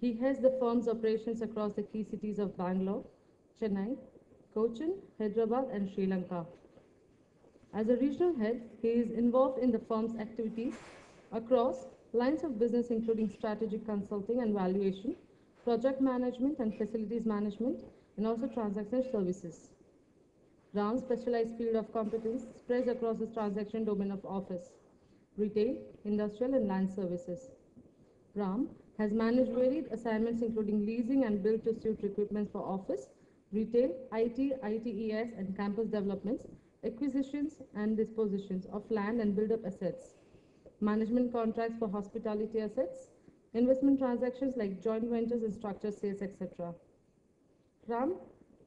He heads the firm's operations across the key cities of Bangalore, Chennai, Cochin, Hyderabad, and Sri Lanka. As a regional head, he is involved in the firm's activities across lines of business including strategic consulting and valuation, project management and facilities management, and also transaction services. Ram's specialized field of competence spreads across the transaction domain of office, retail, industrial, and land services. Ram has managed varied assignments including leasing and build-to-suit equipment for office, retail, IT, ITES, and campus developments, acquisitions and dispositions of land and build-up assets, management contracts for hospitality assets, investment transactions like joint ventures and structured sales, etc. Ram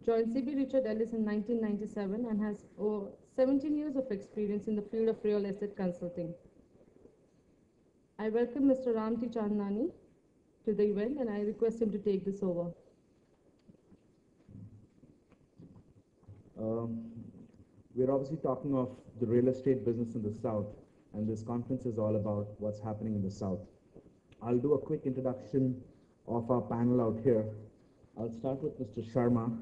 joined CB Richard Ellis in 1997 and has over 17 years of experience in the field of real estate consulting. I welcome Mr. Ram T. Chandnani to the event and I request him to take this over. We're obviously talking of the real estate business in the South, and this conference is all about what's happening in the South. I'll do a quick introduction of our panel out here. I'll start with Mr. Sharma,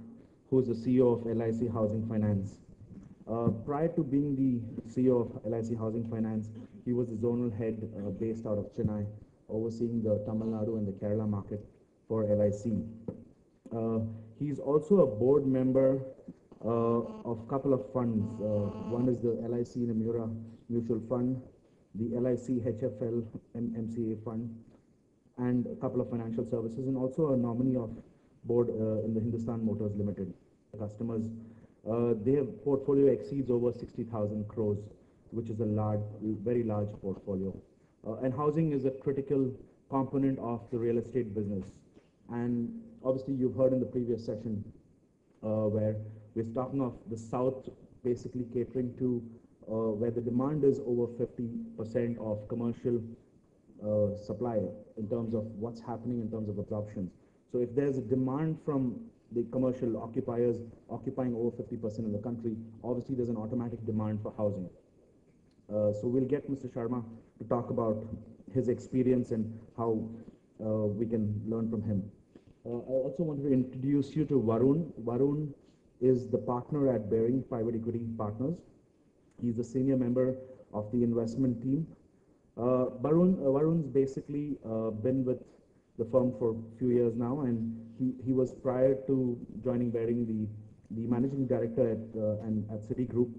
who is the CEO of LIC Housing Finance. Prior to being the CEO of LIC Housing Finance, he was the zonal head based out of Chennai, overseeing the Tamil Nadu and the Kerala market for LIC. He's also a board member of a couple of funds. One is the LIC Namura Mutual Fund, the LIC HFL MCA Fund, and a couple of financial services, and also a nominee of board in the Hindustan Motors Limited. Customers, their portfolio exceeds over 60,000 crores, which is a large, very large portfolio. And housing is a critical component of the real estate business. And obviously you've heard in the previous session where we're talking of the South basically catering to where the demand is over 50% of commercial supply in terms of what's happening in terms of absorptions. So if there's a demand from the commercial occupiers occupying over 50% of the country, obviously there's an automatic demand for housing. So we'll get Mr. Sharma to talk about his experience and how we can learn from him. I also wanted to introduce you to Varun. Varun is the partner at Bearing Private Equity Partners. He's a senior member of the investment team. Varun's basically been with the firm for a few years now, and he was, prior to joining Bearing, the managing director at Citigroup,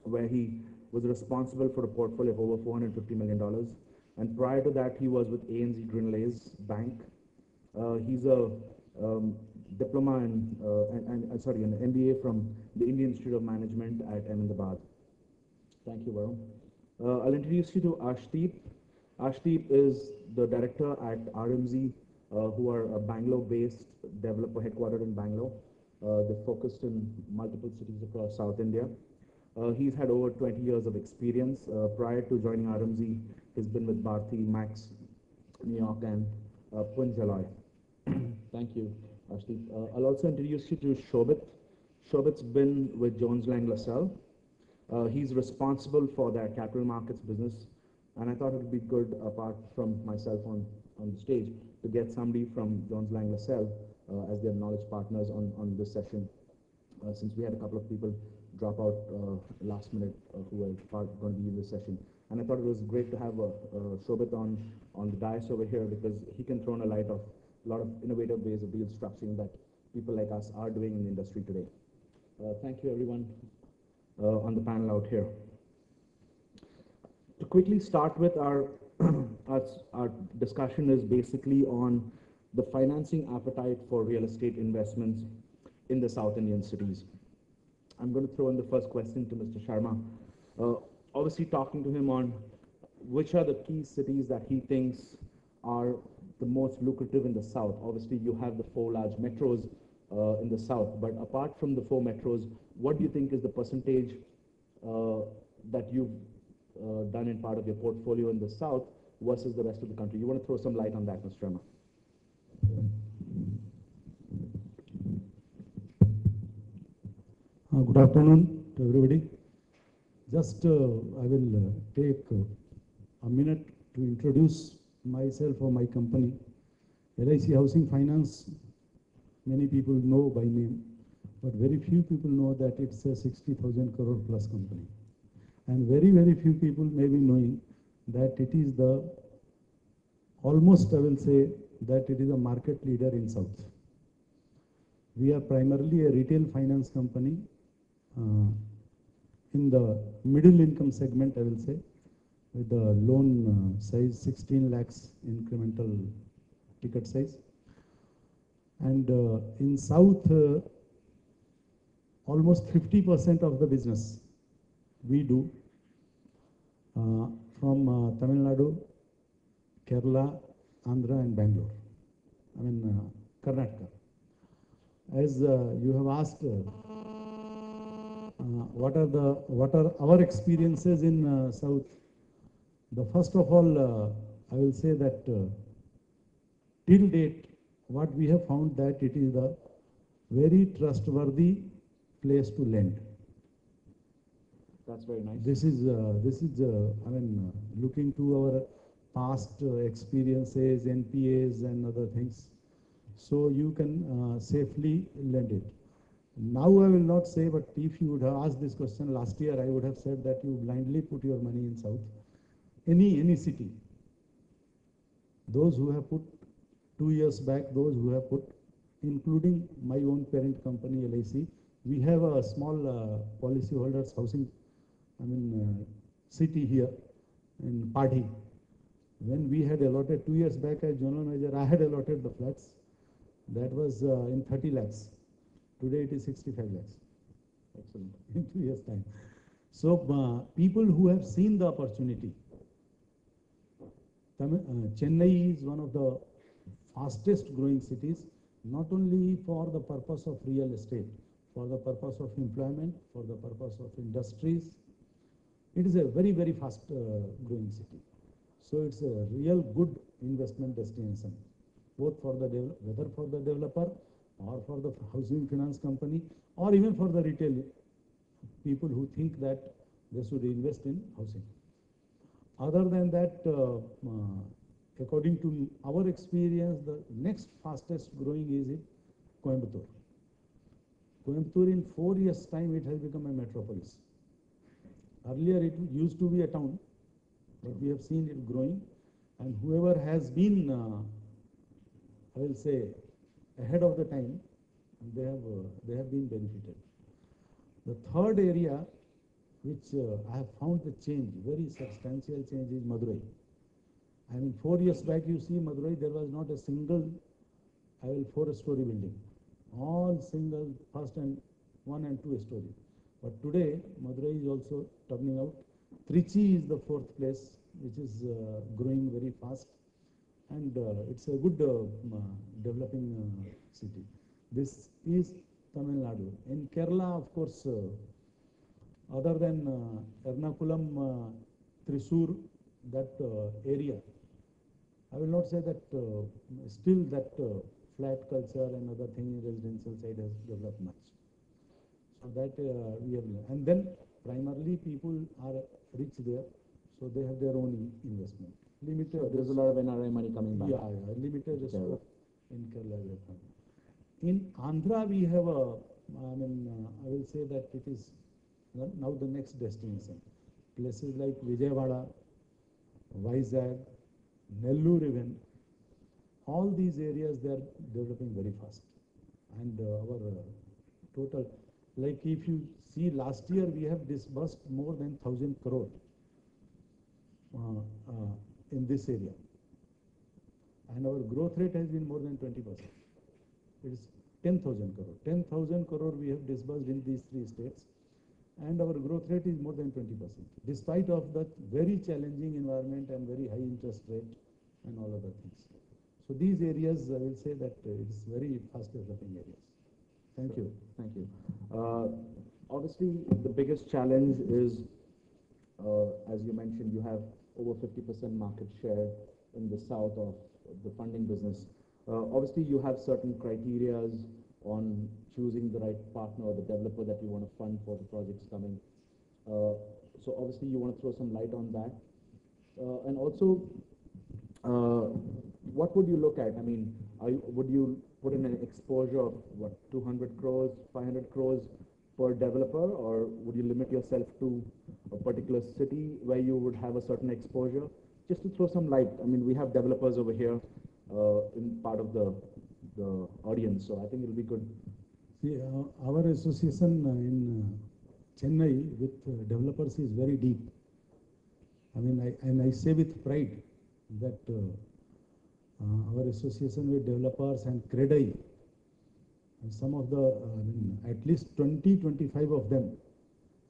where he was responsible for a portfolio of over $450 million. And prior to that, he was with ANZ Grinlays Bank. He's a diploma and an MBA from the Indian Institute of Management at Ahmedabad. Thank you, Varun. I'll introduce you to Arshdeep. Arshdeep is the director at RMZ, who are a Bangalore-based developer headquartered in Bangalore. They're focused in multiple cities across South India. He's had over 20 years of experience. Prior to joining RMZ, he's been with Bharti, Max, New York, and Punj Alloy. Thank you, Arshdeep. I'll also introduce you to Shobhit. Shobhit's been with Jones Lang LaSalle. He's responsible for their capital markets business, and I thought it would be good, apart from myself on the stage, to get somebody from Jones Lang LaSalle as their knowledge partners on this session, since we had a couple of people drop out last minute who were going to be in this session. And I thought it was great to have Shobhit on the dais over here, because he can throw in a light of a lot of innovative ways of deal structuring that people like us are doing in the industry today. Thank you, everyone on the panel out here. To quickly start with, our discussion is basically on the financing appetite for real estate investments in the South Indian cities. I'm going to throw in the first question to Mr. Sharma. Obviously talking to him on which are the key cities that he thinks are the most lucrative in the South. Obviously you have the 4 large metros in the South, but apart from the 4 metros, what do you think is the percentage that you've done in part of your portfolio in the South versus the rest of the country? You want to throw some light on that, Mr. Sharma? Good afternoon to everybody. Just I will take a minute to introduce myself or my company. LIC Housing Finance, many people know by name, but very few people know that it's a 60,000 crore plus company. And very few people may be knowing that it is the, almost I will say, that it is a market leader in South. We are primarily a retail finance company in the middle income segment, I will say, with the loan size 16 lakhs incremental ticket size. And in South, almost 50% of the business we do from Tamil Nadu, Kerala, Andhra and Bangalore. I mean Karnataka. As you have asked, what are our experiences in South? The first of all, I will say that till date, what we have found that it is a very trustworthy place to lend. That's very nice. This is I mean, looking to our past experiences, NPAs and other things, so you can safely lend it. Now I will not say, but if you would have asked this question last year, I would have said that you blindly put your money in South, any city. Those who have put 2 years back, those who have put, including my own parent company LIC, we have a small policyholders housing, city here in Padhi. When we had allotted 2 years back as general manager, I had allotted the flats. That was in 30 lakhs. Today it is 65 lakhs. Excellent. In 2 years' time. So people who have seen the opportunity. Chennai is one of the fastest growing cities, not only for the purpose of real estate, for the purpose of employment, for the purpose of industries. It is a very fast growing city. So it's a real good investment destination, both for the whether for the developer or for the housing finance company, or even for the retail people who think that they should invest in housing. Other than that, according to our experience, the next fastest growing is in Coimbatore. Coimbatore, in 4 years' time, it has become a metropolis. Earlier, it used to be a town, but we have seen it growing, and whoever has been, I will say, ahead of the time, they have been benefited. The third area, which I have found the change, very substantial change, is Madurai. 4 years back, you see Madurai, there was not a single, 4-story building. All single, first and 1 and 2 story. But today, Madurai is also turning out. Trichy is the 4th place, which is growing very fast. And it's a good developing city. This is Tamil Nadu. In Kerala, of course, other than Ernakulam, Thrissur, that area, I will not say that still that flat culture and other thing in residential side has developed much. So that we have, and then primarily people are rich there, so they have their own investment. Limited. So there's a lot of NRI money coming back. Yeah, limited scope in Kerala. In Andhra, we have a, I will say that it is now the next destination. Places like Vijayawada, Vizag, Nellore even, all these areas, they are developing very fast. And our total, like if you see last year, we have disbursed more than 1,000 crore in this area. And our growth rate has been more than 20%. It is 10,000 crore. 10,000 crore we have disbursed in these 3 states. And our growth rate is more than 20%, despite of that very challenging environment and very high interest rate and all other things. So these areas, I will say that it's very fast developing areas. Thank you. Thank you. Obviously, the biggest challenge is, as you mentioned, you have over 50% market share in the south of the funding business. Obviously, you have certain criterias on choosing the right partner or the developer that you want to fund for the projects coming. So obviously, you want to throw some light on that. And also, what would you look at? would you put in an exposure of what, 200 crores, 500 crores per developer, or would you limit yourself to a particular city where you would have a certain exposure? Just to throw some light, I mean, we have developers over here in part of the audience, so I think it'll be good. See, our association in Chennai with developers is very deep. I mean, I say with pride that our association with developers and CREDI, and some of the, at least 20, 25 of them,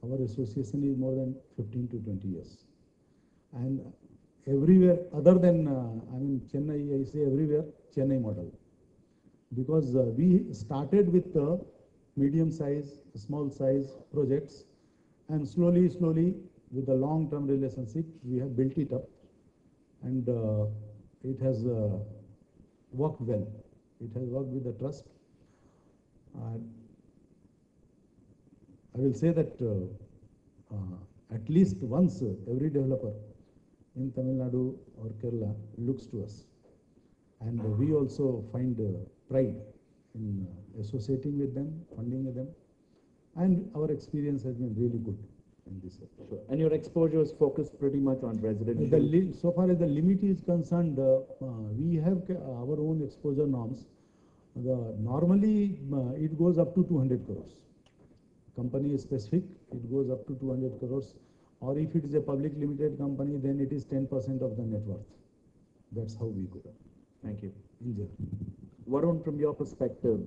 our association is more than 15 to 20 years. And everywhere, other than, Chennai, I say everywhere, Chennai model. Because we started with medium size, small size projects, and slowly, with the long-term relationship, we have built it up, and it has worked well. It has worked with the trust. I will say that at least once every developer in Tamil Nadu or Kerala looks to us, and we also find pride in associating with them, funding with them, and our experience has been really good in this sector. Sure. And your exposure is focused pretty much on residential? So far as the limit is concerned, we have our own exposure norms. Normally, it goes up to 200 crores. Company is specific, it goes up to 200 crores. Or if it is a public limited company, then it is 10% of the net worth. That's how we go. Thank you. In general. Varun, from your perspective,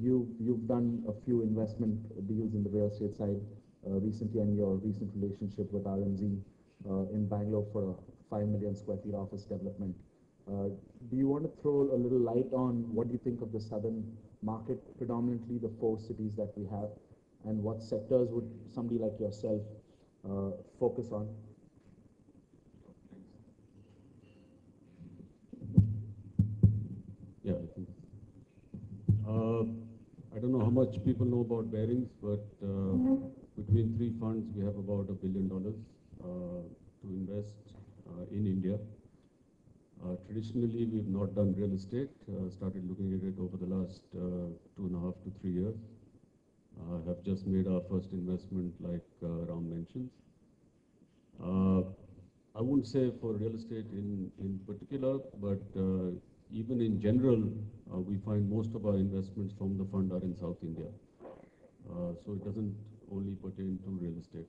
you've done a few investment deals in the real estate side recently, and your recent relationship with RMZ in Bangalore for a 5 million square feet office development. Do you want to throw a little light on what you think of the southern market, predominantly the 4 cities that we have, and what sectors would somebody like yourself focus on? Yeah, I think. I don't know how much people know about Bearings, but between 3 funds, we have about $1 billion to invest in India. Traditionally, we've not done real estate, started looking at it over the last 2.5 to 3 years. Have just made our first investment, like Ram mentions. I wouldn't say for real estate in particular, but even in general, we find most of our investments from the fund are in South India. So it doesn't only pertain to real estate.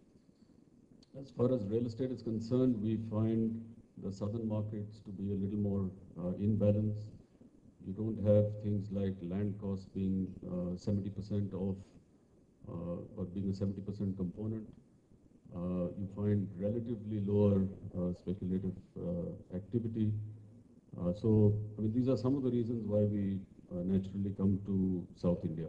As far as real estate is concerned, we find the southern markets to be a little more in balance. You don't have things like land costs being 70% of, or being a 70% component. You find relatively lower speculative activity. So, I mean, these are some of the reasons why we naturally come to South India.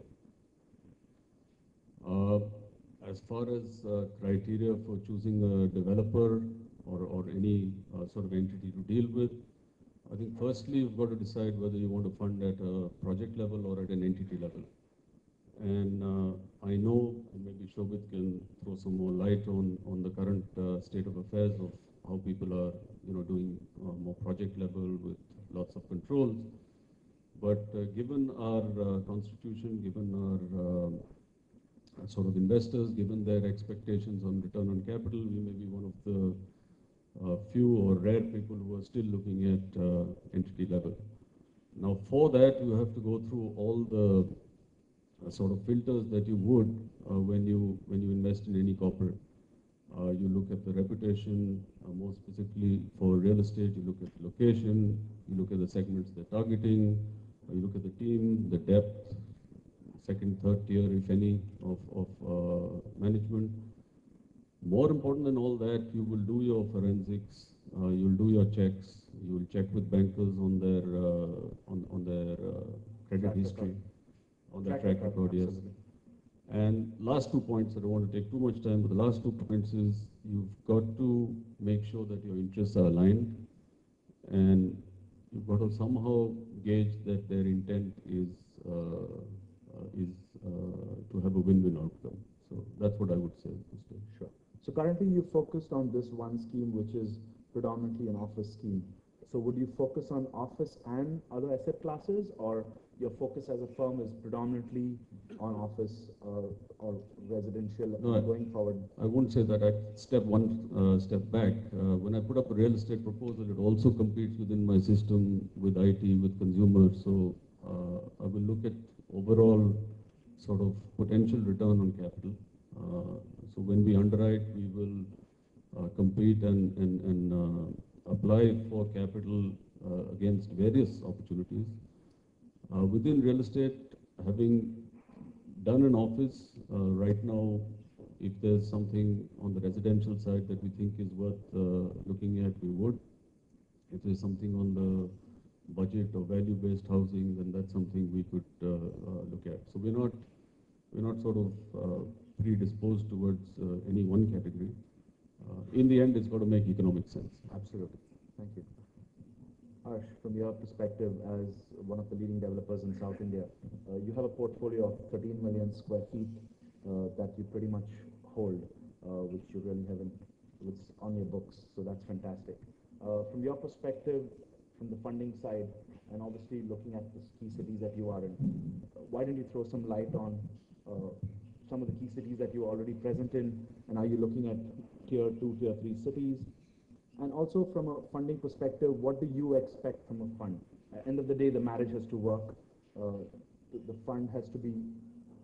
As far as criteria for choosing a developer or any sort of entity to deal with, I think firstly you've got to decide whether you want to fund at a project level or at an entity level. And I know, and maybe Shobhit can throw some more light on the current state of affairs of how people are, doing more project level with lots of controls. But given our constitution, given our sort of investors, given their expectations on return on capital, we may be one of the few or rare people who are still looking at entity level. Now, for that, you have to go through all the sort of filters that you would when you invest in any corporate. You look at the reputation, more specifically for real estate, you look at the location, you look at the segments they're targeting, you look at the team, the depth, second, third tier, if any, of management. More important than all that, you will do your forensics, you'll do your checks, you will check with bankers on their credit history, on their track record, yes. And last 2 points, I don't want to take too much time, but the last 2 points is you've got to make sure that your interests are aligned, and you've got to somehow gauge that their intent is to have a win-win outcome. So that's what I would say at this stage. Sure. So currently you focused on this one scheme, which is predominantly an office scheme. So would you focus on office and other asset classes, or your focus as a firm is predominantly on office or residential No, going forward? I won't say that. I step one step back. When I put up a real estate proposal, it also competes within my system with IT, with consumers. So I will look at overall sort of potential return on capital. So when we underwrite, we will compete and apply for capital against various opportunities. Within real estate, having done an office, right now, if there's something on the residential side that we think is worth looking at, we would. If there's something on the budget or value-based housing, then that's something we could look at. So we're not sort of predisposed towards any one category. In the end, it's got to make economic sense. Absolutely. Thank you. Harsh, from your perspective as one of the leading developers in South India, you have a portfolio of 13 million square feet that you pretty much hold, which you really haven't, it's on your books, so that's fantastic. From your perspective, from the funding side, and obviously looking at the key cities that you are in, why don't you throw some light on some of the key cities that you're already present in, and are you looking at tier 2, tier 3 cities? And also from a funding perspective, what do you expect from a fund? At the end of the day, the marriage has to work. The fund has to be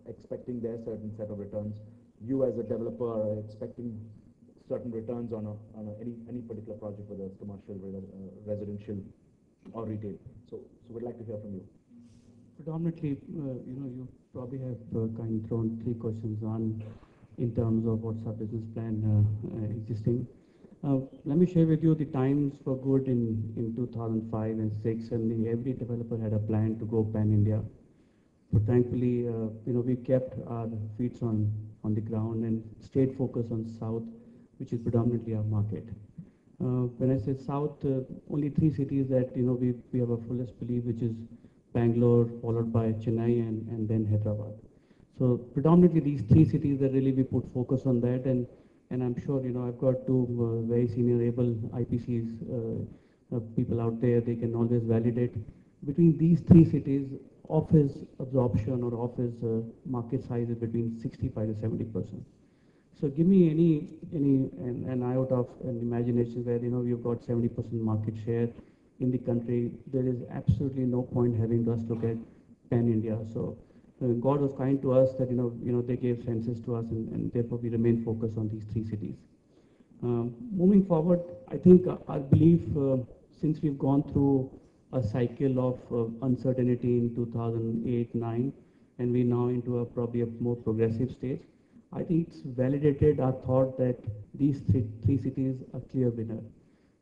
expecting their certain set of returns. You as a developer are expecting certain returns on any particular project, whether it's commercial, residential, or retail. So we'd like to hear from you. Predominantly, you probably have kind of thrown three questions on in terms of what's our business plan existing. Let me share with you the times were good in 2005 and 6, and every developer had a plan to go pan-India. But thankfully, we kept our feet on the ground and stayed focused on South, which is predominantly our market. When I say South, only three cities that we have a fullest belief, which is Bangalore, followed by Chennai, and then Hyderabad. So predominantly these three cities that really we put focus on that, and I'm sure I've got two very senior able IPCs people out there. They can always validate between these three cities. Office absorption or office market size is between 65 to 70%. So give me an iota of an imagination where we've got 70% market share in the country. There is absolutely no point having us look at pan-India. So God was kind to us that they gave census to us, and therefore we remain focused on these three cities. Moving forward, I think our belief, since we've gone through a cycle of uncertainty in 2008-9, and we're now into probably a more progressive stage, I think it's validated our thought that these three cities are clear winner.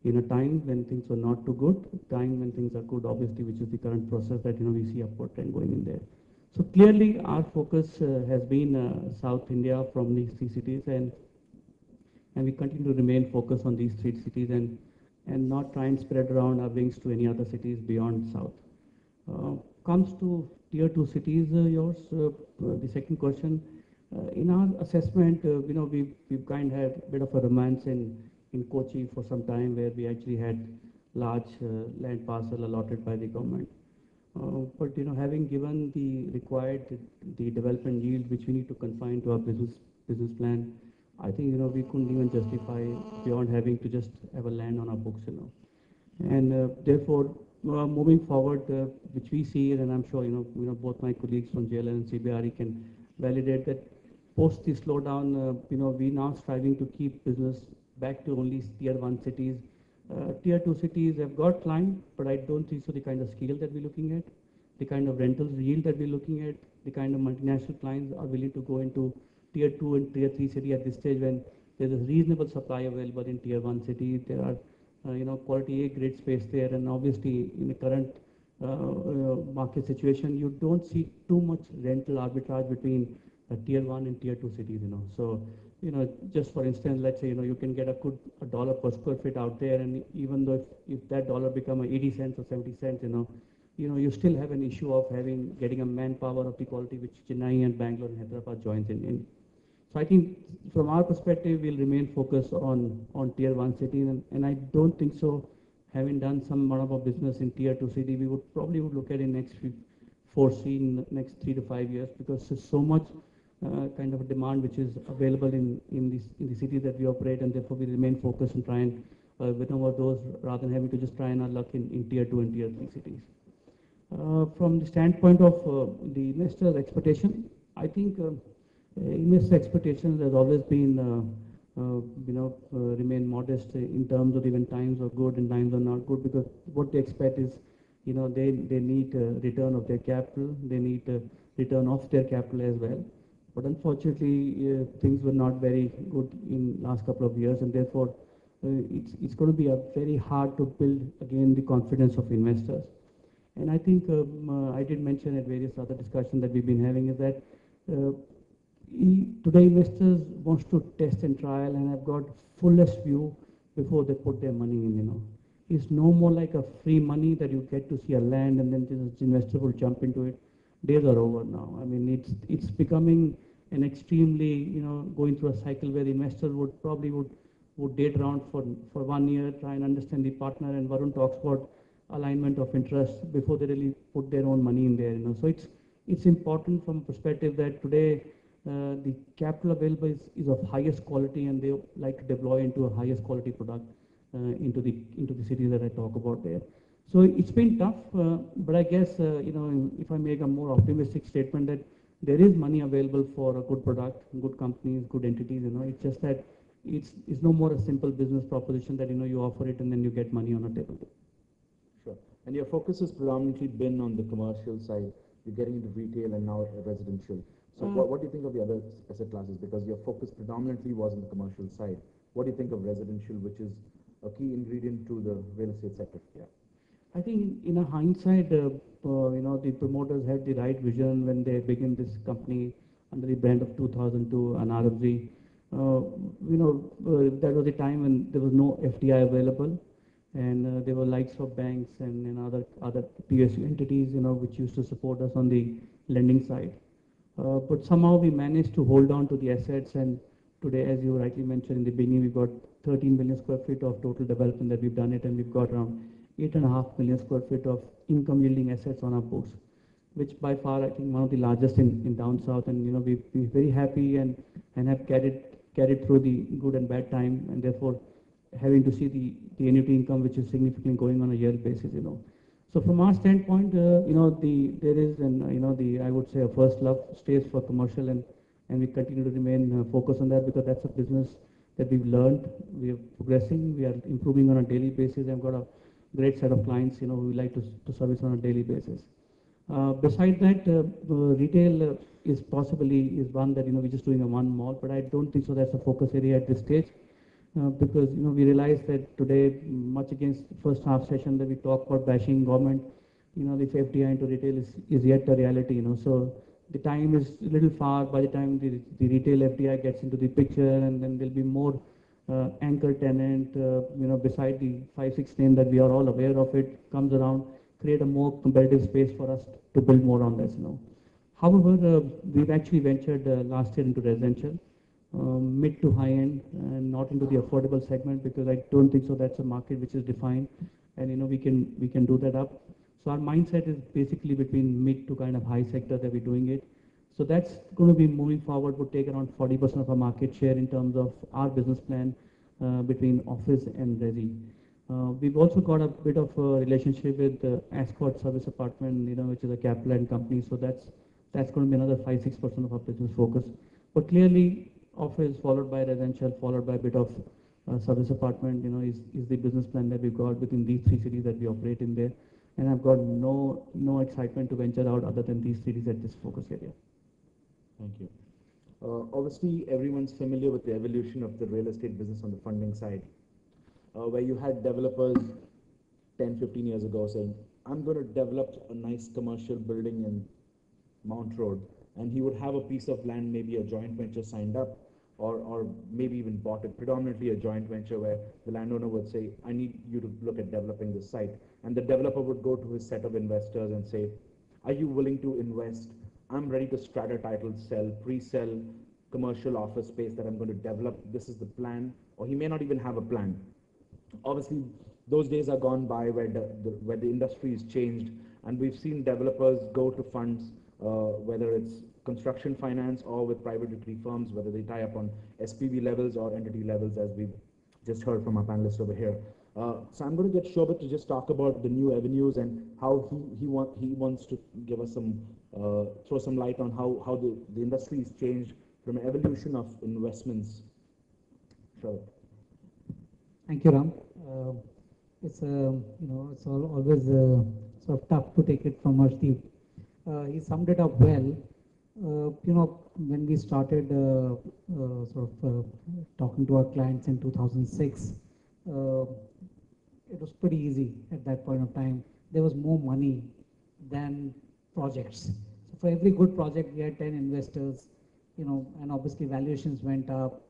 In a time when things were not too good, time when things are good, obviously, which is the current process that we see upward trend going in there. So clearly, our focus has been South India from these three cities, and we continue to remain focused on these three cities and not try and spread around our wings to any other cities beyond South. Comes to tier 2 cities, the second question. In our assessment, we've kind of had a bit of a romance in Kochi for some time, where we actually had large land parcel allotted by the government. But having given the required the development yield which we need to confine to our business plan, I think we couldn't even justify beyond having to just have a land on our books, and therefore moving forward, which we see, and I'm sure both my colleagues from JLL and CBRE can validate that post the slowdown, we now striving to keep business back to only tier 1 cities. Tier 2 cities have got climbed, but I don't think so the kind of scale that we're looking at, the kind of rentals yield that we're looking at, the kind of multinational clients are willing to go into tier 2 and tier 3 city at this stage when there's a reasonable supply available in tier 1 city. There are quality A grade space there, and obviously in the current market situation, you don't see too much rental arbitrage between tier 1 and tier 2 cities. So just for instance, let's say you can get a good $1 per square feet out there, and even though if that dollar become 80 cents or 70 cents, you still have an issue of getting a manpower of the quality which Chennai and Bangalore and Hyderabad joins in. So I think from our perspective, we'll remain focused on tier 1 cities, and I don't think so having done some amount of our business in tier 2 city, we would probably would look at in next foresee in the next 3 to 5 years, because there's so much kind of a demand which is available in the cities that we operate, and therefore we remain focused and try and win over those rather than having to just try and our luck in tier 2 and tier 3 cities. From the standpoint of the investor's expectation, I think investor expectations has always been remain modest in terms of even times are good and times are not good, because what they expect is, they need return of their capital, they need return of their capital as well. But unfortunately, things were not very good in last couple of years, and therefore it's going to be very hard to build again the confidence of investors. And I think I did mention at various other discussions that we've been having is that today investors wants to test and trial and have got fullest view before they put their money in. It's no more like a free money that you get to see a land and then the investor will jump into it. Days are over now. I mean, it's becoming an extremely, going through a cycle where the investor would probably would date around for 1 year, try and understand the partner, and Varun talks about alignment of interest before they really put their own money in there. So it's important from a perspective that today the capital available is of highest quality, and they like to deploy into a highest quality product into the cities that I talk about there. So it's been tough, but I guess if I make a more optimistic statement that there is money available for a good product, good companies, good entities. It's just that it's no more a simple business proposition that you offer it and then you get money on a table. Sure. And your focus has predominantly been on the commercial side. You're getting into retail and now residential. So what do you think of the other asset classes? Because your focus predominantly was on the commercial side. What do you think of residential, which is a key ingredient to the real estate sector? Yeah. I think in a hindsight, the promoters had the right vision when they began this company under the brand of 2002 and RFG. That was a time when there was no FDI available, and there were likes of banks and other PSU entities, which used to support us on the lending side. But somehow we managed to hold on to the assets, and today, as you rightly mentioned in the beginning, we've got 13 million square feet of total development that we've done it, and we've got around 8.5 million square feet of income yielding assets on our books, which by far I think one of the largest in down south. And we're very happy and have carried through the good and bad time, and therefore having to see the annuity income, which is significantly going on a yearly basis. So from our standpoint, there is I would say a first love stays for commercial, and we continue to remain focused on that, because that's a business that we've learned. We are progressing, we are improving on a daily basis. I've got a great set of clients, who we like to service on a daily basis. Besides that, retail is one that, we're just doing a one mall, but I don't think so that's a focus area at this stage, because, we realize that today, much against the first half session that we talked about bashing government, the FDI into retail is yet a reality, So the time is a little far by the time the retail FDI gets into the picture, and then there'll be more anchor tenant, beside the 5-6 name that we are all aware of it comes around, create a more competitive space for us to build more on this. However, we've actually ventured last year into residential, mid to high end, and not into the affordable segment, because I don't think so that's a market which is defined, and we can do that up. So our mindset is basically between mid to kind of high sector that we're doing it. So that's going to be moving forward, would take around 40% of our market share in terms of our business plan between office and resi. We've also got a bit of a relationship with Ascot Service Apartment, which is a capital and company. So that's going to be another 5-6% of our business focus. But clearly, office followed by residential, followed by a bit of service apartment, is the business plan that we've got within these 3 cities that we operate in there. And I've got no excitement to venture out other than these cities at this focus area. Thank you. Obviously, everyone's familiar with the evolution of the real estate business on the funding side, where you had developers 10-15 years ago saying, I'm going to develop a nice commercial building in Mount Road, and he would have a piece of land, maybe a joint venture signed up, or maybe even bought it, predominantly a joint venture where the landowner would say, I need you to look at developing this site. And the developer would go to his set of investors and say, are you willing to invest? I'm ready to strata title, sell, pre-sell commercial office space that I'm going to develop. This is the plan. Or he may not even have a plan. Obviously, those days are gone by where where the industry is changed, and we've seen developers go to funds, whether it's construction finance or with private equity firms, whether they tie up on SPV levels or entity levels, as we've just heard from our panelists over here. So I'm going to get Shobhit to just talk about the new avenues and how he wants to give us some throw some light on how the industry has changed from an evolution of investments. Shobhit. Thank you, Ram. It's it's always sort of tough to take it from Arshdeep. He summed it up well. When we started talking to our clients in 2006, it was pretty easy at that point of time. There was more money than projects. So for every good project, we had 10 investors, and obviously valuations went up.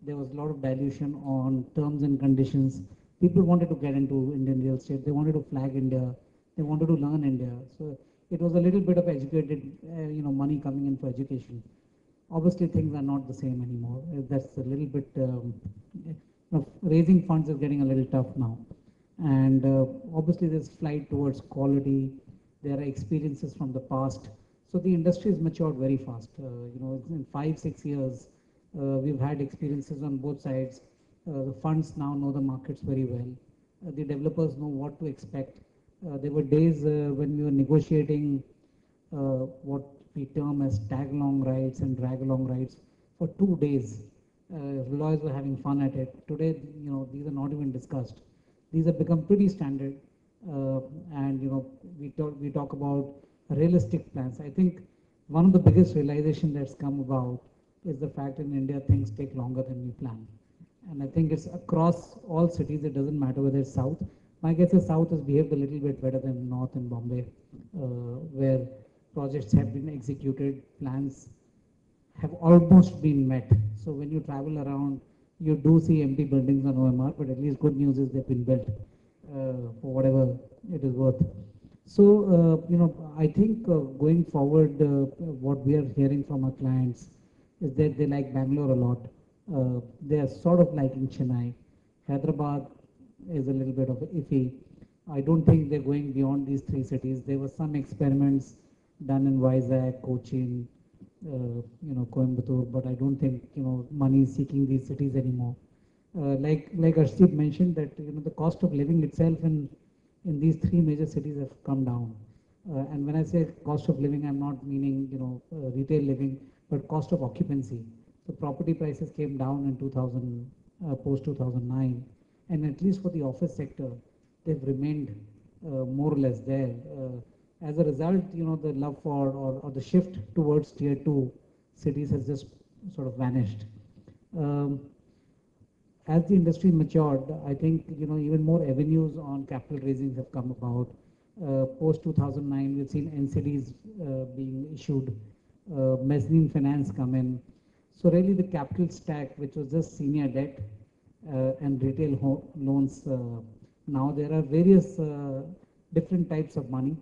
There was a lot of dilution on terms and conditions. People wanted to get into Indian real estate. They wanted to flag India. They wanted to learn India. So it was a little bit of educated, money coming in for education. Obviously, things are not the same anymore. That's a little bit, raising funds is getting a little tough now. And obviously, there's flight towards quality. There are experiences from the past. So the industry has matured very fast. In 5-6 years, we've had experiences on both sides. The funds now know the markets very well. The developers know what to expect. There were days when we were negotiating what we term as tag-along rights and drag-along rights for 2 days. Lawyers were having fun at it. Today, these are not even discussed. These have become pretty standard. And we talk about realistic plans. I think one of the biggest realization that's come about is the fact in India things take longer than we plan. And I think it's across all cities. It doesn't matter whether it's South. My guess is South has behaved a little bit better than North and Bombay, where projects have been executed, plans have almost been met. So when you travel around, you do see empty buildings on OMR, but at least good news is they've been built for whatever it is worth. So, I think going forward, what we are hearing from our clients is that they like Bangalore a lot. They are sort of liking Chennai. Hyderabad is a little bit of iffy. I don't think they're going beyond these 3 cities. There were some experiments done in Vizag, Cochin, Coimbatore, but I don't think, money is seeking these cities anymore. Like Arshdeep mentioned that, the cost of living itself in these 3 major cities have come down. And when I say cost of living, I'm not meaning, retail living, but cost of occupancy. So property prices came down in 2000, post 2009, and at least for the office sector, they've remained more or less there. As a result, the love for or the shift towards tier 2 cities has just sort of vanished. As the industry matured, I think even more avenues on capital raising have come about. Post 2009, we've seen NCDs being issued, mezzanine finance come in. So really the capital stack, which was just senior debt and retail loans, now there are various different types of money.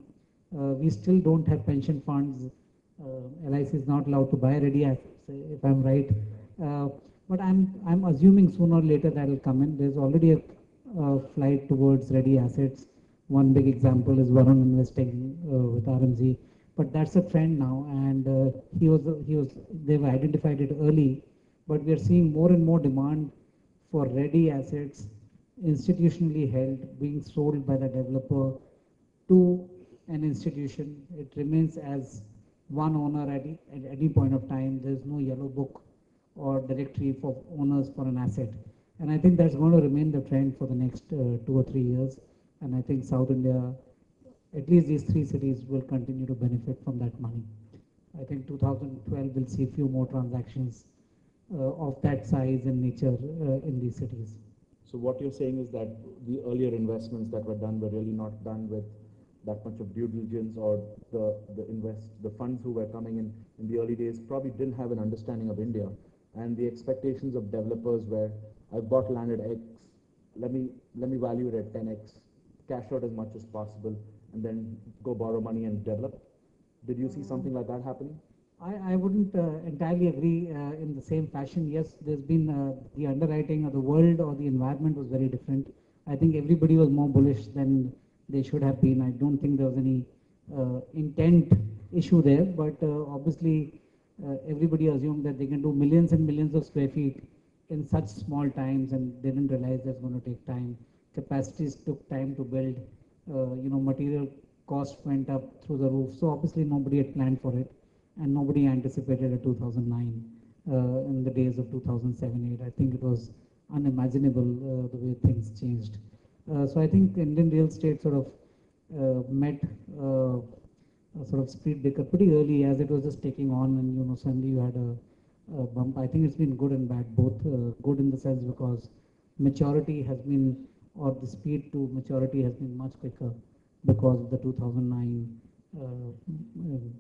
We still don't have pension funds. LIC is not allowed to buy ready assets, if I'm right. But I'm assuming sooner or later that will come in. There's already a flight towards ready assets. One big example is Varun investing with RMZ, but that's a trend now, and they've identified it early. But we are seeing more and more demand for ready assets, institutionally held, being sold by the developer to an institution. It remains as one owner at any point of time. There's no yellow book or directory for owners for an asset. And I think that's going to remain the trend for the next 2 or 3 years. And I think South India, at least these 3 cities, will continue to benefit from that money. I think 2012 will see a few more transactions of that size and nature in these cities. So what you're saying is that the earlier investments that were done were really not done with that much of due diligence, or the funds who were coming in the early days probably didn't have an understanding of India, and the expectations of developers were, I've bought land at X, let me value it at 10X, cash out as much as possible, and then go borrow money and develop. Did you see something like that happening? I wouldn't entirely agree in the same fashion. Yes, there's been the underwriting of the world or the environment was very different. I think everybody was more bullish than they should have been. I don't think there was any intent issue there, but obviously everybody assumed that they can do millions and millions of square feet in such small times, and they didn't realize that's going to take time. Capacities took time to build. Material cost went up through the roof. So obviously nobody had planned for it, and nobody anticipated a 2009 in the days of 2007-8. I think it was unimaginable the way things changed. So I think Indian real estate sort of met a sort of speed breaker pretty early as it was just taking on, and suddenly you had a bump. I think it's been good and bad, both good in the sense because maturity has been, or the speed to maturity has been much quicker because of the 2009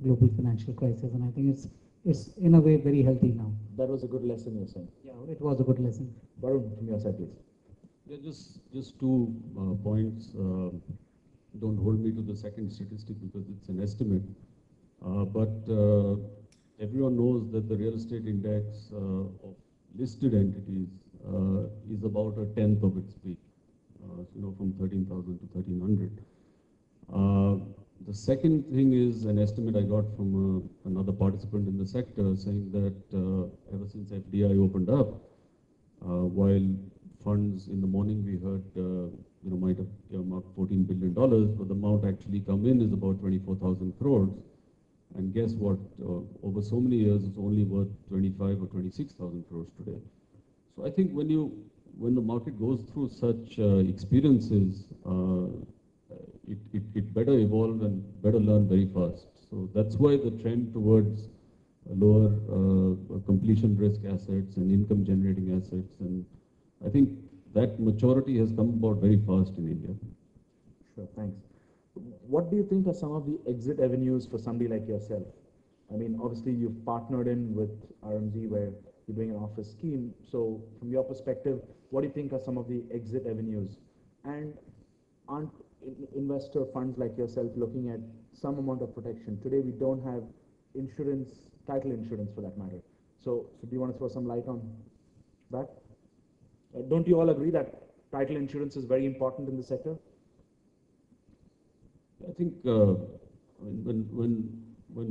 global financial crisis, and I think it's in a way very healthy now. That was a good lesson, you're saying. Yeah, it was a good lesson. Varun, from your side, please. Yeah, just 2 points. Don't hold me to the second statistic because it's an estimate. But everyone knows that the real estate index of listed entities is about a tenth of its peak, from 13,000 to 1,300. The second thing is an estimate I got from another participant in the sector saying that ever since FDI opened up, while funds in the morning we heard might have earmarked $14 billion, but the amount actually come in is about 24,000 crores. And guess what? Over so many years, it's only worth 25 or 26,000 crores today. So I think when the market goes through such experiences, it better evolve and better learn very fast. So that's why the trend towards lower completion risk assets and income generating assets, and I think that maturity has come about very fast in India. Sure, thanks. What do you think are some of the exit avenues for somebody like yourself? I mean, obviously you've partnered in with RMZ where you're doing an office scheme. So from your perspective, what do you think are some of the exit avenues? And aren't investor funds like yourself looking at some amount of protection? Today we don't have insurance, title insurance for that matter. So do you want to throw some light on that? Don't you all agree that title insurance is very important in the sector? I think when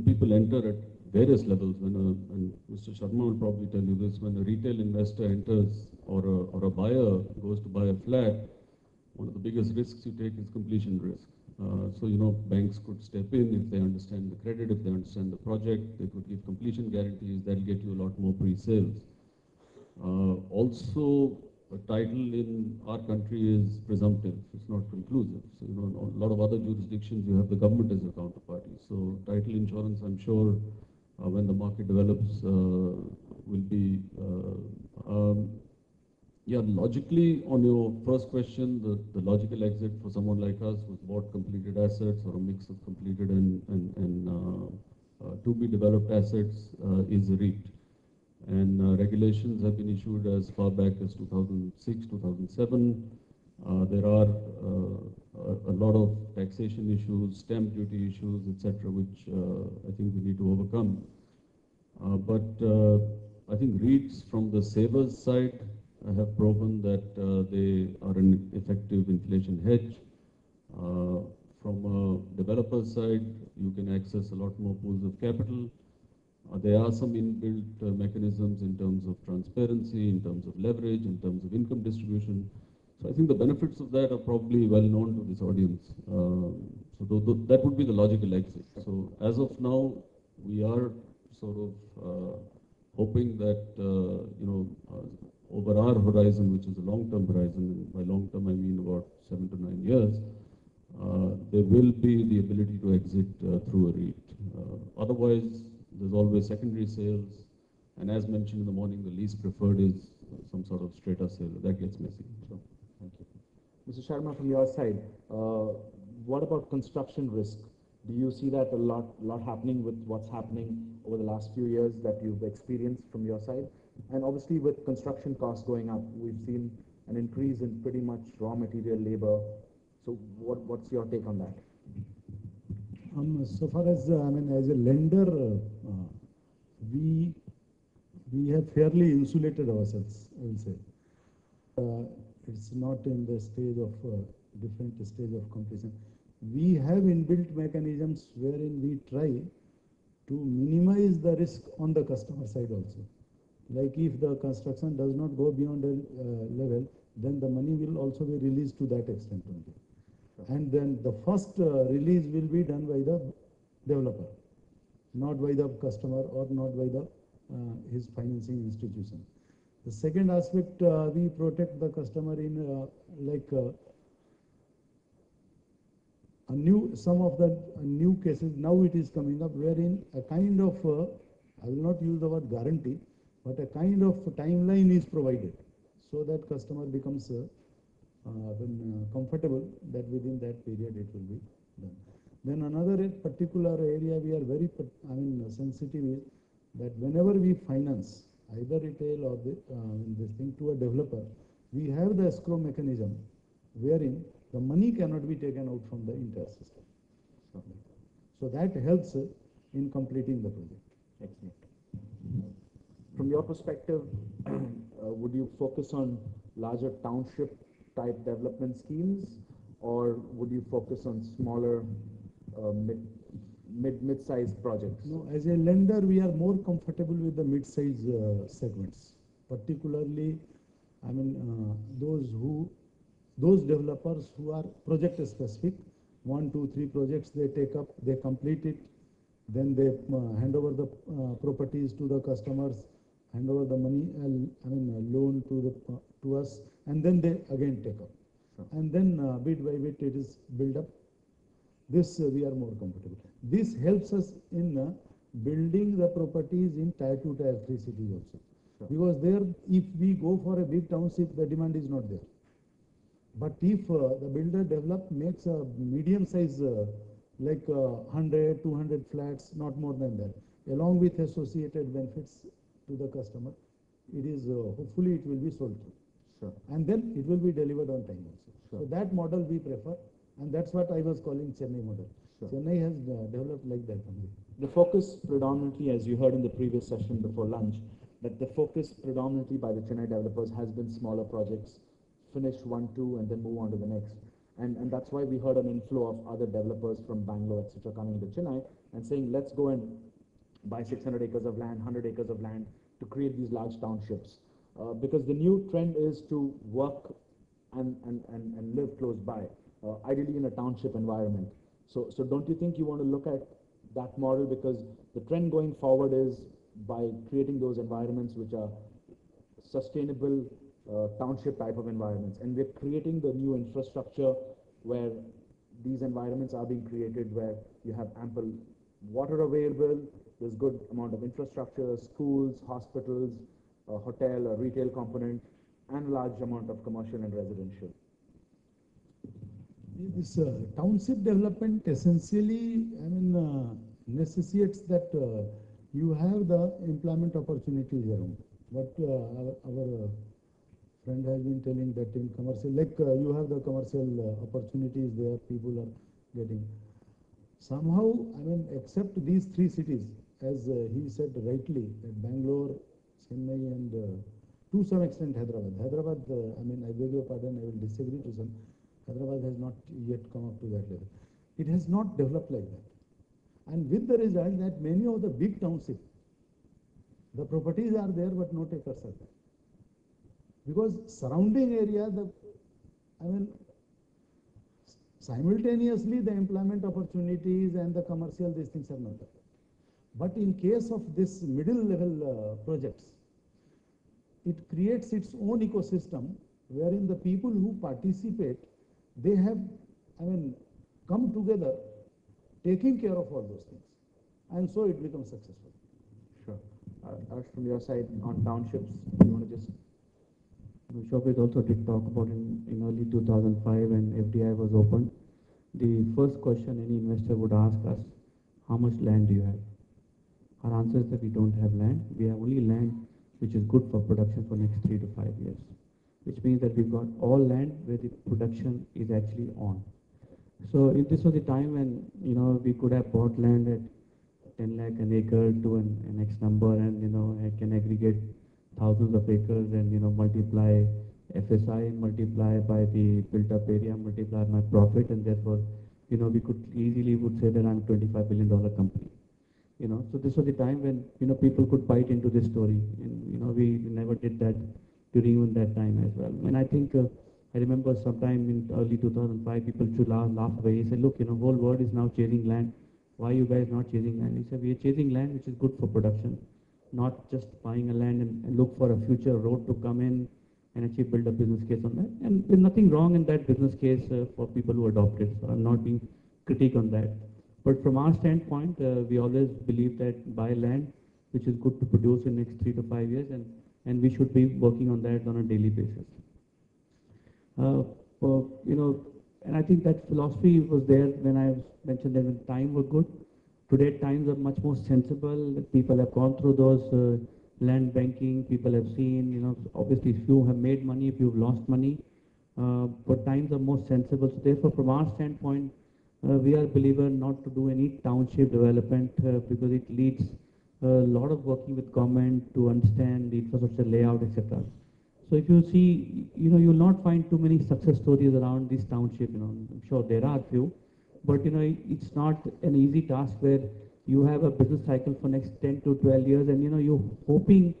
people enter at various levels, and Mr. Sharma will probably tell you this, when a retail investor enters or a buyer goes to buy a flat, one of the biggest risks you take is completion risk. So banks could step in if they understand the credit, if they understand the project, they could give completion guarantees. That'll get you a lot more pre-sales. Also, a title in our country is presumptive, it's not conclusive. So, in a lot of other jurisdictions, you have the government as your counterparty. So, title insurance, I'm sure, when the market develops, will be, logically, on your first question, the logical exit for someone like us who's bought completed assets or a mix of completed and to be developed assets is a REIT. And regulations have been issued as far back as 2006, 2007. There are a lot of taxation issues, stamp duty issues, etc., which I think we need to overcome. But I think REITs from the savers side have proven that they are an effective inflation hedge. From a developer side, you can access a lot more pools of capital. There are some inbuilt mechanisms in terms of transparency, in terms of leverage, in terms of income distribution. So I think the benefits of that are probably well known to this audience. So that would be the logical exit. So as of now, we are sort of hoping that, over our horizon, which is a long-term horizon, and by long-term I mean about 7 to 9 years, there will be the ability to exit through a REIT. Otherwise, there's always secondary sales, and as mentioned in the morning, the least preferred is some sort of straight-up sale. That gets messy. So, thank you. Mr. Sharma, from your side, what about construction risk? Do you see that a lot happening with what's happening over the last few years that you've experienced from your side? And obviously with construction costs going up, we've seen an increase in pretty much raw material labor. So what's your take on that? So far as, as a lender, we have fairly insulated ourselves, I will say. It's not in the stage of different stage of completion. We have inbuilt mechanisms wherein we try to minimize the risk on the customer side also. Like if the construction does not go beyond a level, then the money will also be released to that extent only. And then the first release will be done by the developer, not by the customer or not by the his financing institution. The second aspect, we protect the customer in some of the new cases. Now it is coming up wherein a kind of, I will not use the word guarantee, but a kind of timeline is provided so that customer becomes comfortable that within that period it will be done. Then another particular area we are very sensitive is that whenever we finance either retail or this thing to a developer, we have the escrow mechanism wherein the money cannot be taken out from the entire system. So that helps in completing the project. Excellent. From your perspective, would you focus on larger township type development schemes, or would you focus on smaller mid-sized projects? No, as a lender, we are more comfortable with the mid-size segments, particularly, those developers who are project specific, 1, 2, 3 projects they take up, they complete it, then they hand over the properties to the customers, hand over the money, loan to us, and then they again take up. Sure. And then bit by bit it is built up. This we are more comfortable. This helps us in building the properties in Tier 2, Tier 3 cities also. Sure. Because there, if we go for a big township, the demand is not there. But if the builder makes a medium size, like 100, 200 flats, not more than that, along with associated benefits to the customer, it is hopefully it will be sold through. Sure. And then it will be delivered on time also. Sure. So that model we prefer, and that's what I was calling Chennai model. Sure. Chennai has developed like that only. The focus predominantly, as you heard in the previous session before lunch, that the focus predominantly by the Chennai developers has been smaller projects, finish 1, 2, and then move on to the next. And that's why we heard an inflow of other developers from Bangalore, etc., coming to Chennai and saying, let's go and buy 600 acres of land, 100 acres of land to create these large townships. Because the new trend is to work and live close by, ideally in a township environment. So don't you think you want to look at that model, because the trend going forward is by creating those environments which are sustainable township type of environments, and we're creating the new infrastructure where these environments are being created, where you have ample water available, there's good amount of infrastructure, schools, hospitals, a hotel, a retail component, and a large amount of commercial and residential. This township development essentially, necessitates that you have the employment opportunities around. But our friend has been telling that in commercial, like you have the commercial opportunities there, people are getting. Somehow, except these 3 cities, as he said rightly, that Bangalore, Chennai, and to some extent Hyderabad. Hyderabad, I beg your pardon, I will disagree to some. Hyderabad has not yet come up to that level. It has not developed like that. And with the result that many of the big townships, the properties are there but no takers are there. Because surrounding area, simultaneously the employment opportunities and the commercial, these things are not there. But in case of this middle level projects, it creates its own ecosystem wherein the people who participate, they have, come together taking care of all those things. And so it becomes successful. Sure. Arsh, from your side on townships, you want to just... Shobhit also did talk about in early 2005 when FDI was opened. The first question any investor would ask us, how much land do you have? Our answer is that we don't have land. We have only land which is good for production for next 3 to 5 years, which means that we've got all land where the production is actually on. So if this was the time when, we could have bought land at 10 lakh an acre to an X number, and, I can aggregate thousands of acres and, multiply FSI multiplied by the built-up area multiplied my profit, and therefore, we could easily would say that I'm a $25 billion company. So this was the time when, people could bite into this story. And, we never did that during even that time as well. And I think, I remember sometime in early 2005, people should laugh away. He said, look, whole world is now chasing land. Why are you guys not chasing land? He said, we are chasing land which is good for production, not just buying a land and look for a future road to come in and actually build a business case on that. And there's nothing wrong in that business case for people who adopt it. So I'm not being critique on that. But from our standpoint, we always believe that buy land which is good to produce in the next 3 to 5 years, and we should be working on that on a daily basis. And I think that philosophy was there when I mentioned that when time was good. Today times are much more sensible. People have gone through those land banking. People have seen, obviously if you have made money, if you've lost money, but times are more sensible. So therefore, from our standpoint, we are a believer not to do any township development because it leads a lot of working with government to understand the infrastructure layout, etc. So if you see, you'll not find too many success stories around this township. I'm sure there are few, but it's not an easy task where you have a business cycle for next 10 to 12 years, and you're hoping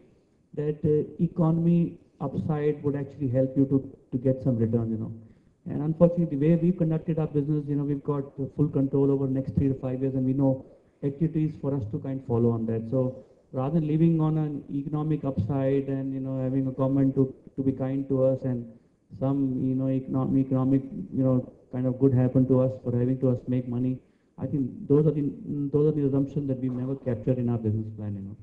that economy upside would actually help you to get some return. And unfortunately, the way we've conducted our business, we've got full control over the next 3 to 5 years, and we know activities for us to kind of follow on that. So rather than living on an economic upside and having a government to be kind to us and some economic kind of good happen to us for having to us make money, I think those are the assumptions that we've never captured in our business plan.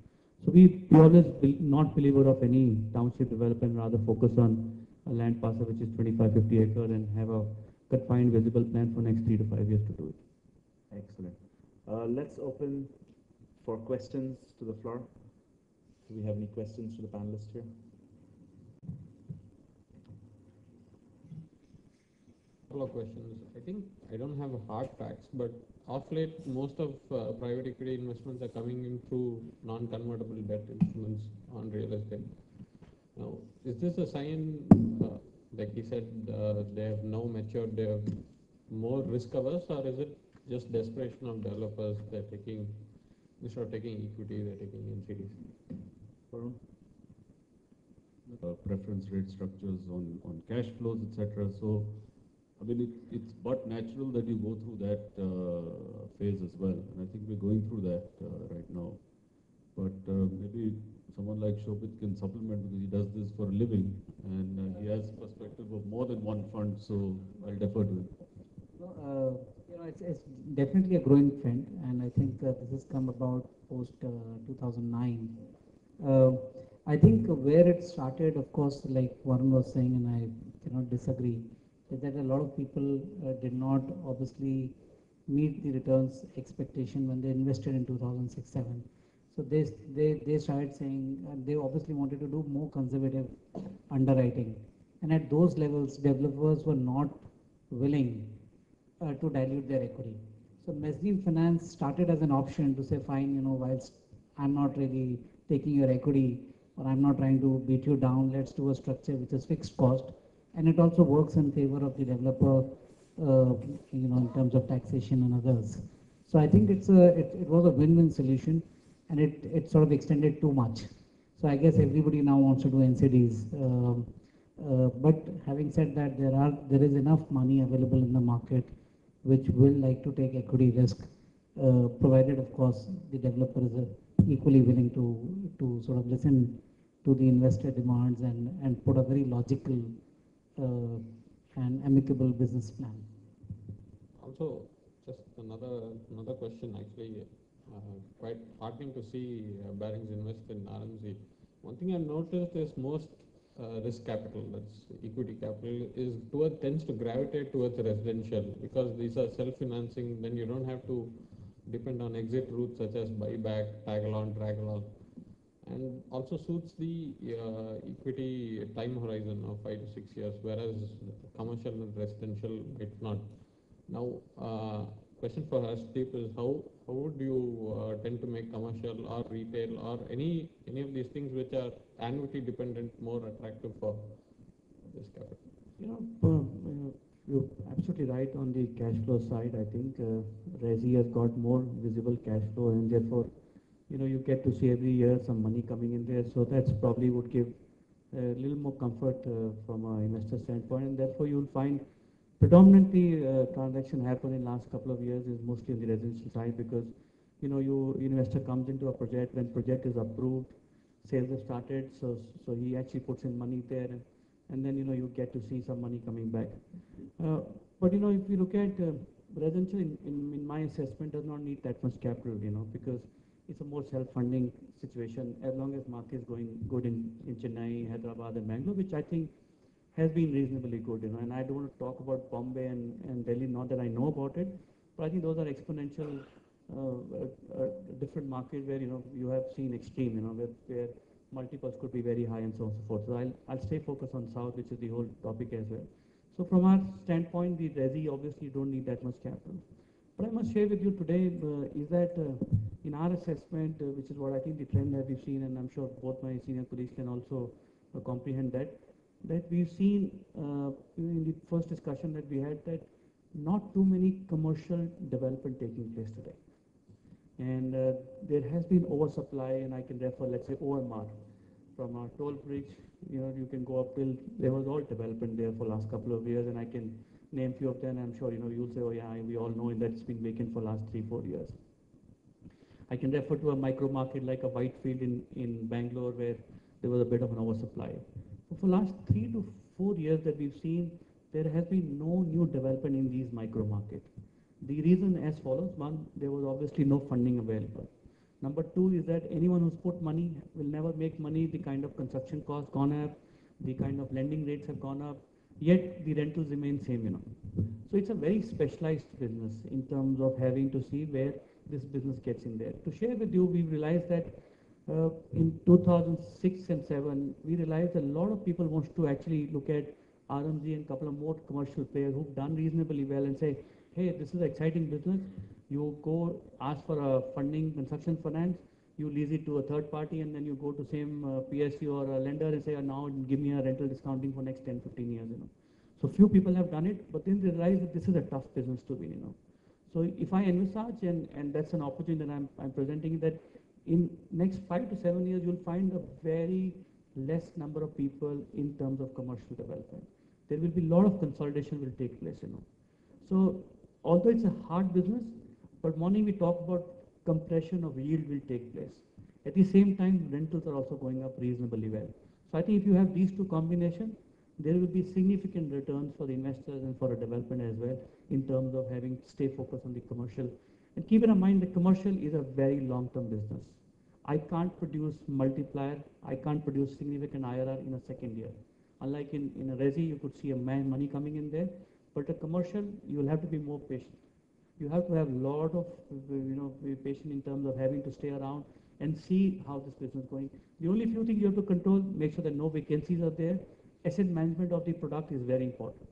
So we always not believer of any township development, rather focus on a land parcel which is 25-50 acre and have a confined visible plan for next 3 to 5 years to do it. Excellent. Let's open for questions to the floor. Do we have any questions to the panelists here? Couple of questions. I think I don't have a hard facts, but of late most of private equity investments are coming in through non-convertible debt instruments on real estate. Now, is this a sign, like he said, they have now matured, they have more risk averse, or is it just desperation of developers? They're taking, instead of taking equity, they're taking NCDs. Varun? Preference rate structures on cash flows, etc. So, I mean, it's but natural that you go through that phase as well. And I think we're going through that right now. But maybe someone like Shobhit can supplement because he does this for a living and he has perspective of more than one fund. So I'll defer to him. It's definitely a growing trend, and I think this has come about post 2009. I think where it started, of course, like Varun was saying, and I cannot disagree, is that a lot of people did not obviously meet the returns expectation when they invested in 2006-07. So they started saying they obviously wanted to do more conservative underwriting, and at those levels, developers were not willing to dilute their equity. So mezzanine finance started as an option to say, fine, whilst I'm not really taking your equity or I'm not trying to beat you down, let's do a structure which is fixed cost, and it also works in favor of the developer, in terms of taxation and others. So I think it was a win-win solution, and it sort of extended too much. So I guess everybody now wants to do NCDs. But having said that, there is enough money available in the market which will like to take equity risk, provided, of course, the developer is equally willing to sort of listen to the investor demands and put a very logical and amicable business plan. Also, just another question, actually, quite heartening to see Barings invest in RMZ. One thing I've noticed is most risk capital, that's equity capital, tends to gravitate towards residential because these are self-financing. Then you don't have to depend on exit routes such as buyback, tag along, drag along, and also suits the equity time horizon of 5 to 6 years, whereas commercial and residential might not. Now, question for Arshdeep is how would you tend to make commercial or retail or any of these things which are annuity dependent more attractive for this capital? You're absolutely right on the cash flow side. I think Resi has got more visible cash flow, and therefore, you get to see every year some money coming in there. So that's probably would give a little more comfort from an investor standpoint, and therefore you'll find predominantly transaction happen in last couple of years is mostly on the residential side, because your investor comes into a project when project is approved, sales have started, so he actually puts in money there, and then you get to see some money coming back. But if you look at residential, in my assessment, does not need that much capital, because it's a more self-funding situation as long as market is going good in Chennai, Hyderabad, and Bangalore, which I think has been reasonably good, and I don't want to talk about Bombay and Delhi, not that I know about it, but I think those are exponential different markets where you have seen extreme, where multiples could be very high and so on and so forth. So I'll stay focused on South, which is the whole topic as well. So from our standpoint, the Resi obviously don't need that much capital. But I must share with you today is that in our assessment, which is what I think the trend that we've seen, and I'm sure both my senior colleagues can also comprehend that we've seen in the first discussion that we had, that not too many commercial development taking place today. And there has been oversupply, and I can therefore, let's say, OMR. From our toll bridge, you can go up till, there was all development there for last couple of years, and I can name few of them. I'm sure, you'll say, oh yeah, we all know that it's been vacant for last 3-4 years. I can refer to a micro market like a Whitefield in Bangalore, where there was a bit of an oversupply. But for last 3 to 4 years that we've seen, there has been no new development in these micro markets. The reason as follows: one, there was obviously no funding available. Number two is that anyone who's put money will never make money. The kind of construction costs gone up, the kind of lending rates have gone up, yet the rentals remain same, So it's a very specialized business in terms of having to see where this business gets in there. To share with you, we realized that in 2006 and 7, we realized a lot of people want to actually look at RMG and a couple of more commercial players who've done reasonably well and say, hey, this is an exciting business. You go ask for a funding, construction finance, you lease it to a third party, and then you go to same PSU or a lender and say, now give me a rental discounting for next 10, 15 years, So few people have done it, but then they realize that this is a tough business to be, So if I envisage, and that's an opportunity that I'm presenting, that in next 5 to 7 years, you'll find a very less number of people in terms of commercial development. There will be a lot of consolidation will take place, So although it's a hard business, but morning we talk about compression of yield will take place. At the same time, rentals are also going up reasonably well. So I think if you have these two combinations, there will be significant returns for the investors and for a development as well in terms of having stay focused on the commercial. And keep in mind, the commercial is a very long-term business. I can't produce multiplier. I can't produce significant IRR in a second year. Unlike in a Resi, you could see a money coming in there, but a commercial, you will have to be more patient. You have to have a lot of, be patient in terms of having to stay around and see how this business is going. The only few things you have to control, make sure that no vacancies are there. Asset management of the product is very important,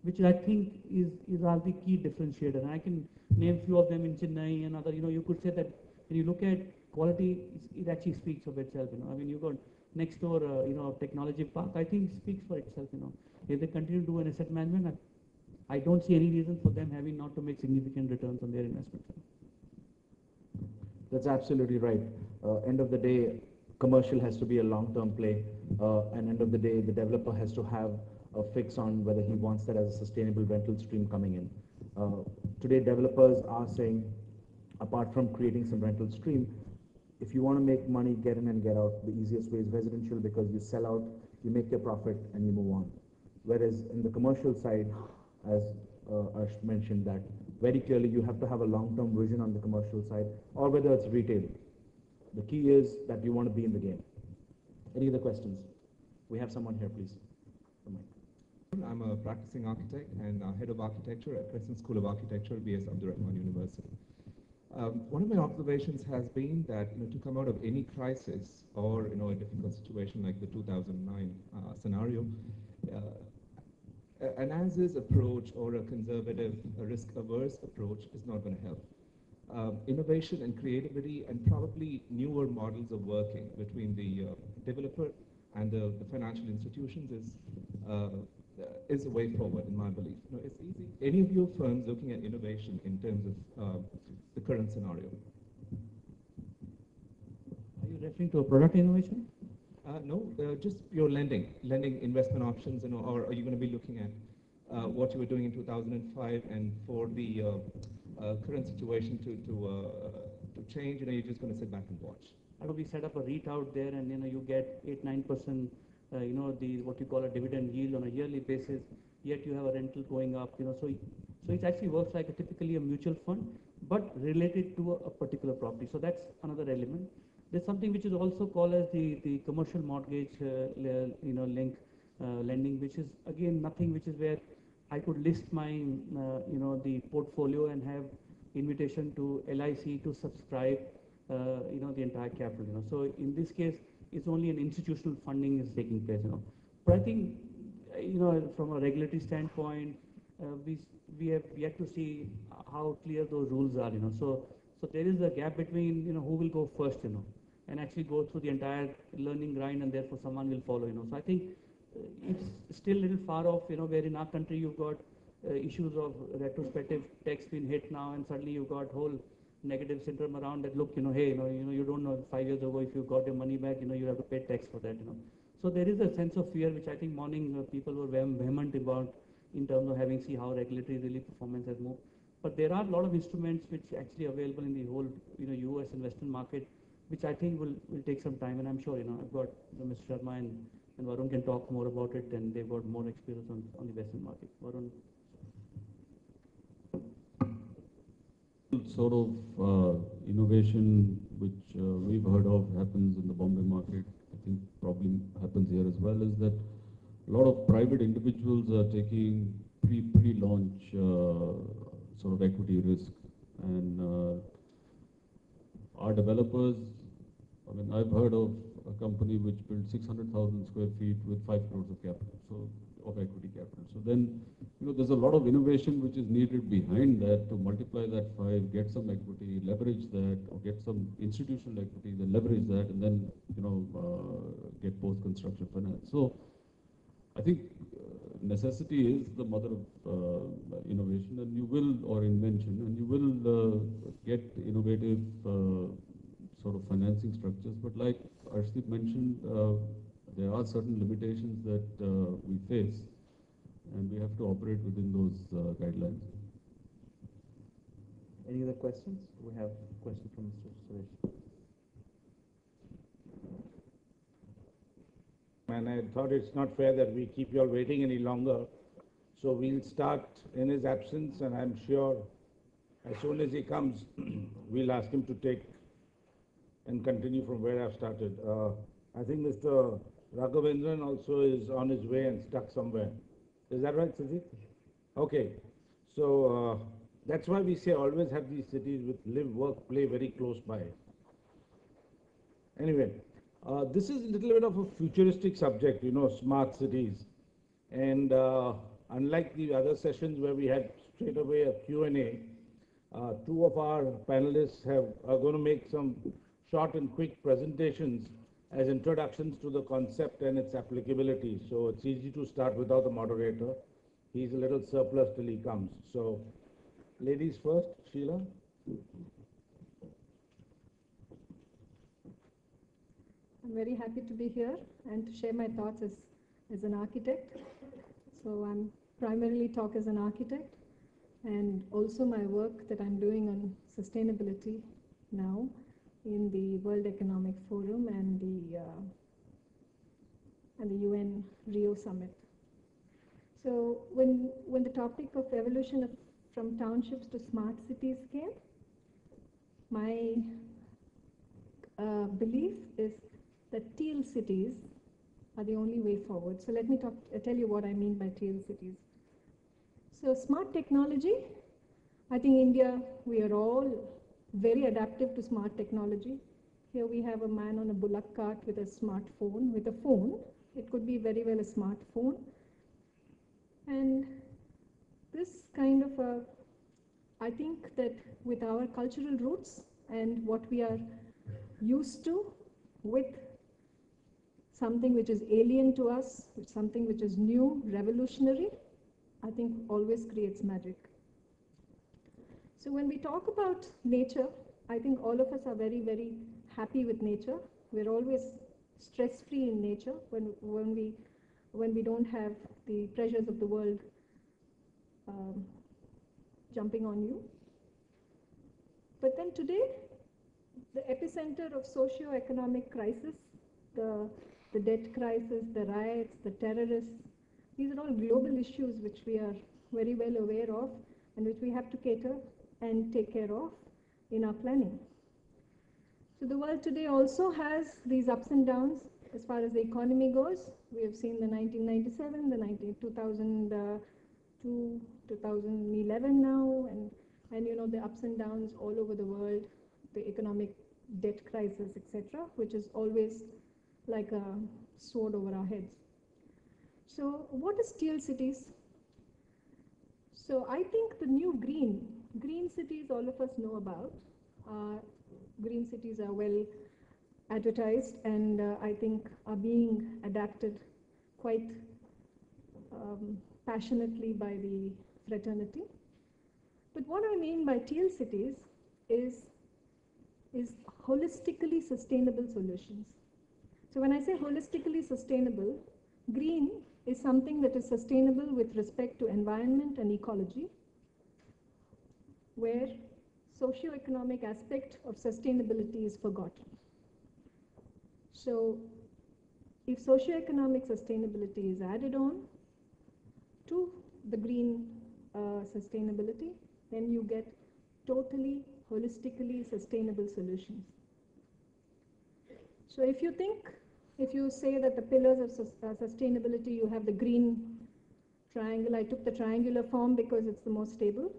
which I think are the key differentiator. And I can name few of them in Chennai and other, you could say that when you look at quality, it actually speaks of itself, I mean, you got next door, technology park, I think speaks for itself, If they continue to do an asset management, I don't see any reason for them having not to make significant returns on their investments. That's absolutely right. End of the day, commercial has to be a long-term play, and end of the day, the developer has to have a fix on whether he wants that as a sustainable rental stream coming in. Today, developers are saying, apart from creating some rental stream, if you want to make money, get in and get out, the easiest way is residential, because you sell out, you make your profit, and you move on. Whereas in the commercial side, as Arsh mentioned, that very clearly you have to have a long-term vision on the commercial side, or whether it's retail. The key is that you want to be in the game. Any other questions? We have someone here, please. I'm a practicing architect and head of architecture at Crescent School of Architecture, B.S. Abdurrahman University. One of my observations has been that to come out of any crisis or a difficult situation like the 2009 scenario, an as-is approach or a conservative, risk-averse approach is not going to help. Innovation and creativity and probably newer models of working between the developer and the financial institutions is the way forward, in my belief. It's easy. Any of your firms looking at innovation in terms of the current scenario? Are you referring to a product innovation? No, just your lending investment options, or are you going to be looking at what you were doing in 2005 and for the current situation to change? You're just going to sit back and watch. I know we set up a REIT out there, and you get 8-9%, the what you call a dividend yield on a yearly basis. Yet you have a rental going up, so it actually works like typically a mutual fund, but related to a particular property. So that's another element. There's something which is also called as the commercial mortgage link lending, which is again nothing which is where I could list my the portfolio and have invitation to LIC to subscribe the entire capital. So in this case, it's only an institutional funding is taking place. But I think from a regulatory standpoint, we have yet to see how clear those rules are. So there is a gap between who will go first. And actually go through the entire learning grind, and therefore someone will follow. So I think it's still a little far off. Where in our country you've got issues of retrospective tax being hit now, and suddenly you've got whole negative syndrome around that. Look, hey, you don't know 5 years ago if you got your money back, you have to pay tax for that. So there is a sense of fear, which I think morning people were vehement about in terms of having see how regulatory really performance has moved. But there are a lot of instruments which actually available in the whole US investment market, which I think will take some time, and I'm sure I've got Mr. Sharma and Varun can talk more about it, and they've got more experience on the Western market. Varun. Sort of innovation which we've heard of happens in the Bombay market, I think probably happens here as well, is that a lot of private individuals are taking pre-launch sort of equity risk, and our developers, I mean, I've heard of a company which built 600,000 square feet with 5 crores of capital, so of equity capital. So then, there's a lot of innovation which is needed behind that to multiply that 5, get some equity, leverage that, or get some institutional equity, then leverage that, and then, get post-construction finance. So I think necessity is the mother of innovation, and you will, or invention, and you will get innovative sort of financing structures. But like Arshdeep mentioned, there are certain limitations that we face, and we have to operate within those guidelines. Any other questions? We have a question from Mr. Suresh. And I thought it's not fair that we keep you all waiting any longer. So we'll start in his absence, and I'm sure as soon as he comes, we'll ask him to take and continue from where I've started. I think Mr. Raghavendran also is on his way and stuck somewhere. Is that right, Sethi? Okay. So that's why we say always have these cities with live, work, play very close by. Anyway, this is a little bit of a futuristic subject, smart cities. And unlike the other sessions where we had straight away a Q&A, 2 of our panelists are going to make some short and quick presentations as introductions to the concept and its applicability. So it's easy to start without the moderator. He's a little surplus till he comes. So ladies first, Sheila. I'm very happy to be here and to share my thoughts as an architect. So I'm primarily talk as an architect, and also my work that I'm doing on sustainability now in the World Economic Forum and the UN Rio Summit. So when the topic of evolution from townships to smart cities came, my belief is that teal cities are the only way forward. So let me tell you what I mean by teal cities. So smart technology, I think India, we are all very adaptive to smart technology. Here we have a man on a bullock cart with a smartphone, with a phone. It could be very well a smartphone. And this kind of I think that with our cultural roots and what we are used to with something which is alien to us, something which is new, revolutionary, I think always creates magic. So when we talk about nature, I think all of us are very, very happy with nature. We're always stress-free in nature when we don't have the pressures of the world jumping on you. But then today, the epicenter of socio-economic crisis, the debt crisis, the riots, the terrorists, these are all global issues which we are very well aware of and which we have to cater and take care of in our planning. So the world today also has these ups and downs as far as the economy goes. We have seen the 1997, the 2002, 2011 now, and you know the ups and downs all over the world, the economic debt crisis, etc., which is always like a sword over our heads. So what is teal cities? So I think the new green cities all of us know about. Green cities are well advertised and I think are being adapted quite passionately by the fraternity. But what I mean by teal cities is holistically sustainable solutions. So when I say holistically sustainable, green is something that is sustainable with respect to environment and ecology, where socio-economic aspect of sustainability is forgotten. So if socio-economic sustainability is added on to the green sustainability, then you get totally holistically sustainable solutions. So if you say that the pillars of sustainability, you have the green triangle. I took the triangular form because it's the most stable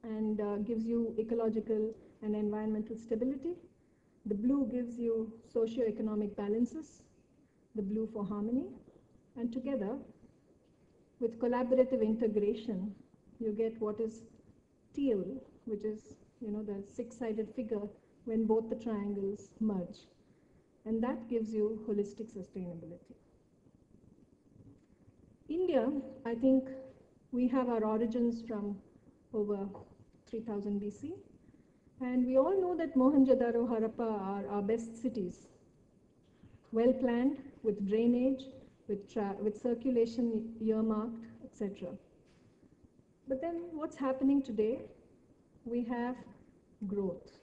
and gives you ecological and environmental stability. The blue gives you socio-economic balances, the blue for harmony, and together with collaborative integration, you get what is teal, which is the six-sided figure when both the triangles merge. And that gives you holistic sustainability. India, I think we have our origins from over 3000 BC. And we all know that Mohenjo-daro, Harappa are our best cities. Well planned, with drainage, with circulation earmarked, etc. But then what's happening today? We have growth.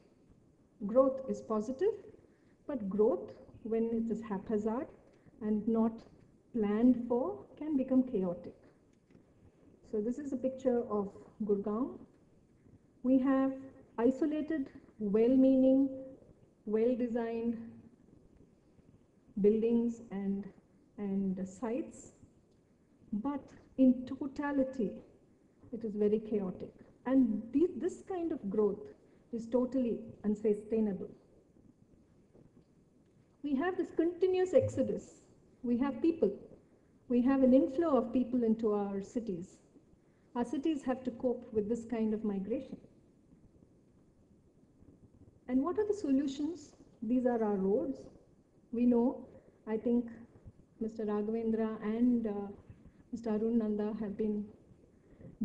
Growth is positive, but growth, when it is haphazard and not planned for, can become chaotic. So this is a picture of Gurgaon. We have isolated, well-meaning, well-designed buildings and sites, but in totality, it is very chaotic. And this kind of growth is totally unsustainable. We have this continuous exodus. We have people. We have an inflow of people into our cities. Our cities have to cope with this kind of migration. And what are the solutions? These are our roads. We know, I think Mr. Raghavendra and Mr. Arun Nanda have been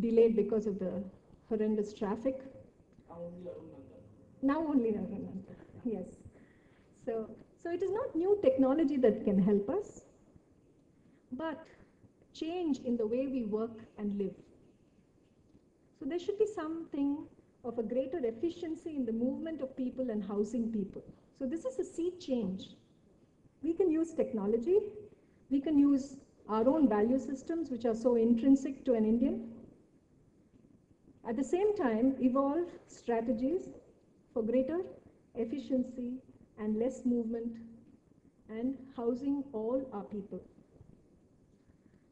delayed because of the horrendous traffic. Now only Arun Nanda, yes. So it is not new technology that can help us, but change in the way we work and live. So there should be something of a greater efficiency in the movement of people and housing people. So this is a sea change. We can use technology. We can use our own value systems, which are so intrinsic to an Indian. At the same time, evolve strategies for greater efficiency and less movement and housing all our people.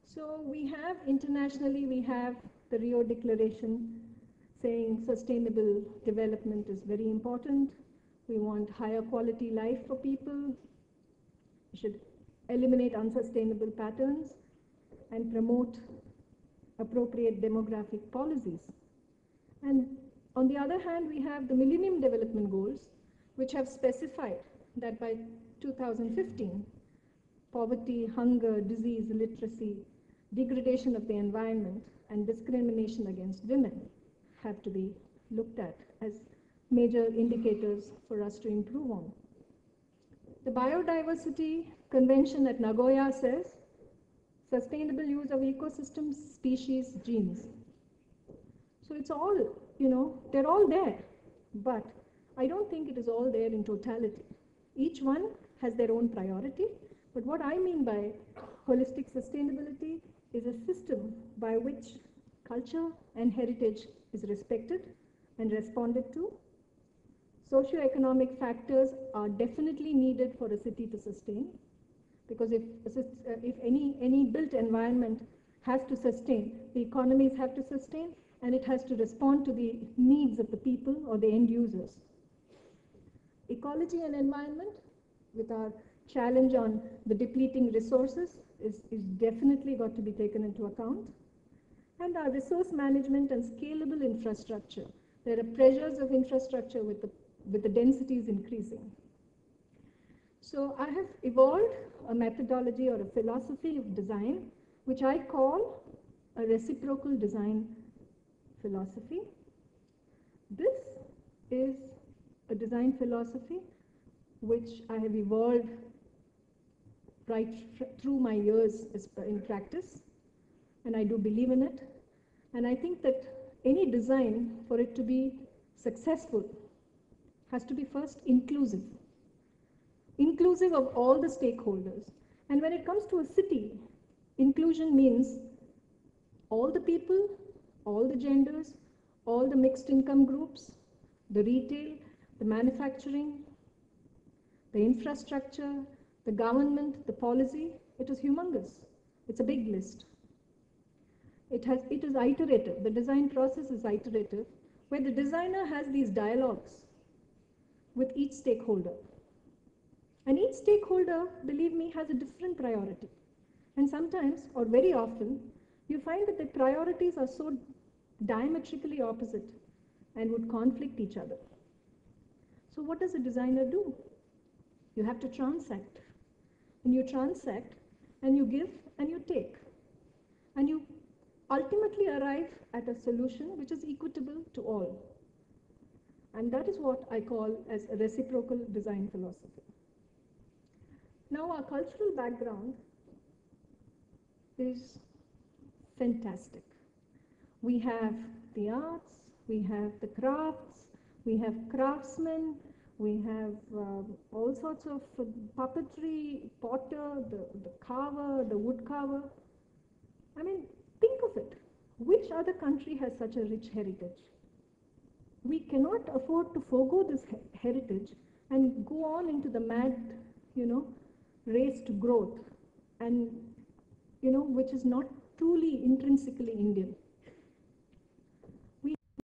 So we have internationally, we have the Rio Declaration saying sustainable development is very important. We want higher quality life for people. We should eliminate unsustainable patterns and promote appropriate demographic policies. And on the other hand, we have the Millennium Development Goals, which have specified that by 2015, poverty, hunger, disease, illiteracy, degradation of the environment, and discrimination against women have to be looked at as major indicators for us to improve on. The Biodiversity Convention at Nagoya says sustainable use of ecosystems, species, genes. So it's all, they're all there, but I don't think it is all there in totality. Each one has their own priority, but what I mean by holistic sustainability is a system by which culture and heritage is respected and responded to. Socioeconomic factors are definitely needed for a city to sustain, because if any built environment has to sustain, the economies have to sustain, and it has to respond to the needs of the people or the end users. Ecology and environment, with our challenge on the depleting resources, is definitely got to be taken into account. And our resource management and scalable infrastructure. There are pressures of infrastructure with the densities increasing. So I have evolved a methodology or a philosophy of design, which I call a reciprocal design philosophy. This is a design philosophy which I have evolved through my years in practice, and I do believe in it. And I think that any design, for it to be successful, has to be first inclusive of all the stakeholders. And when it comes to a city, inclusion means all the people, all the genders, all the mixed income groups, the retail, the manufacturing, the infrastructure, the government, the policy. It is humongous. It's a big list. It is iterative. The design process is iterative, where the designer has these dialogues with each stakeholder. And each stakeholder, believe me, has a different priority. And sometimes, or very often, you find that the priorities are so diametrically opposite and would conflict each other. So what does a designer do? You have to transact. And you transact, and you give, and you take. And you ultimately arrive at a solution which is equitable to all. And that is what I call as a reciprocal design philosophy. Now, our cultural background is fantastic. We have the arts, we have the crafts, we have craftsmen, we have all sorts of puppetry, potter, the carver, the wood carver. I mean, think of it. Which other country has such a rich heritage? We cannot afford to forego this heritage and go on into the mad, race to growth, and, which is not truly intrinsically Indian.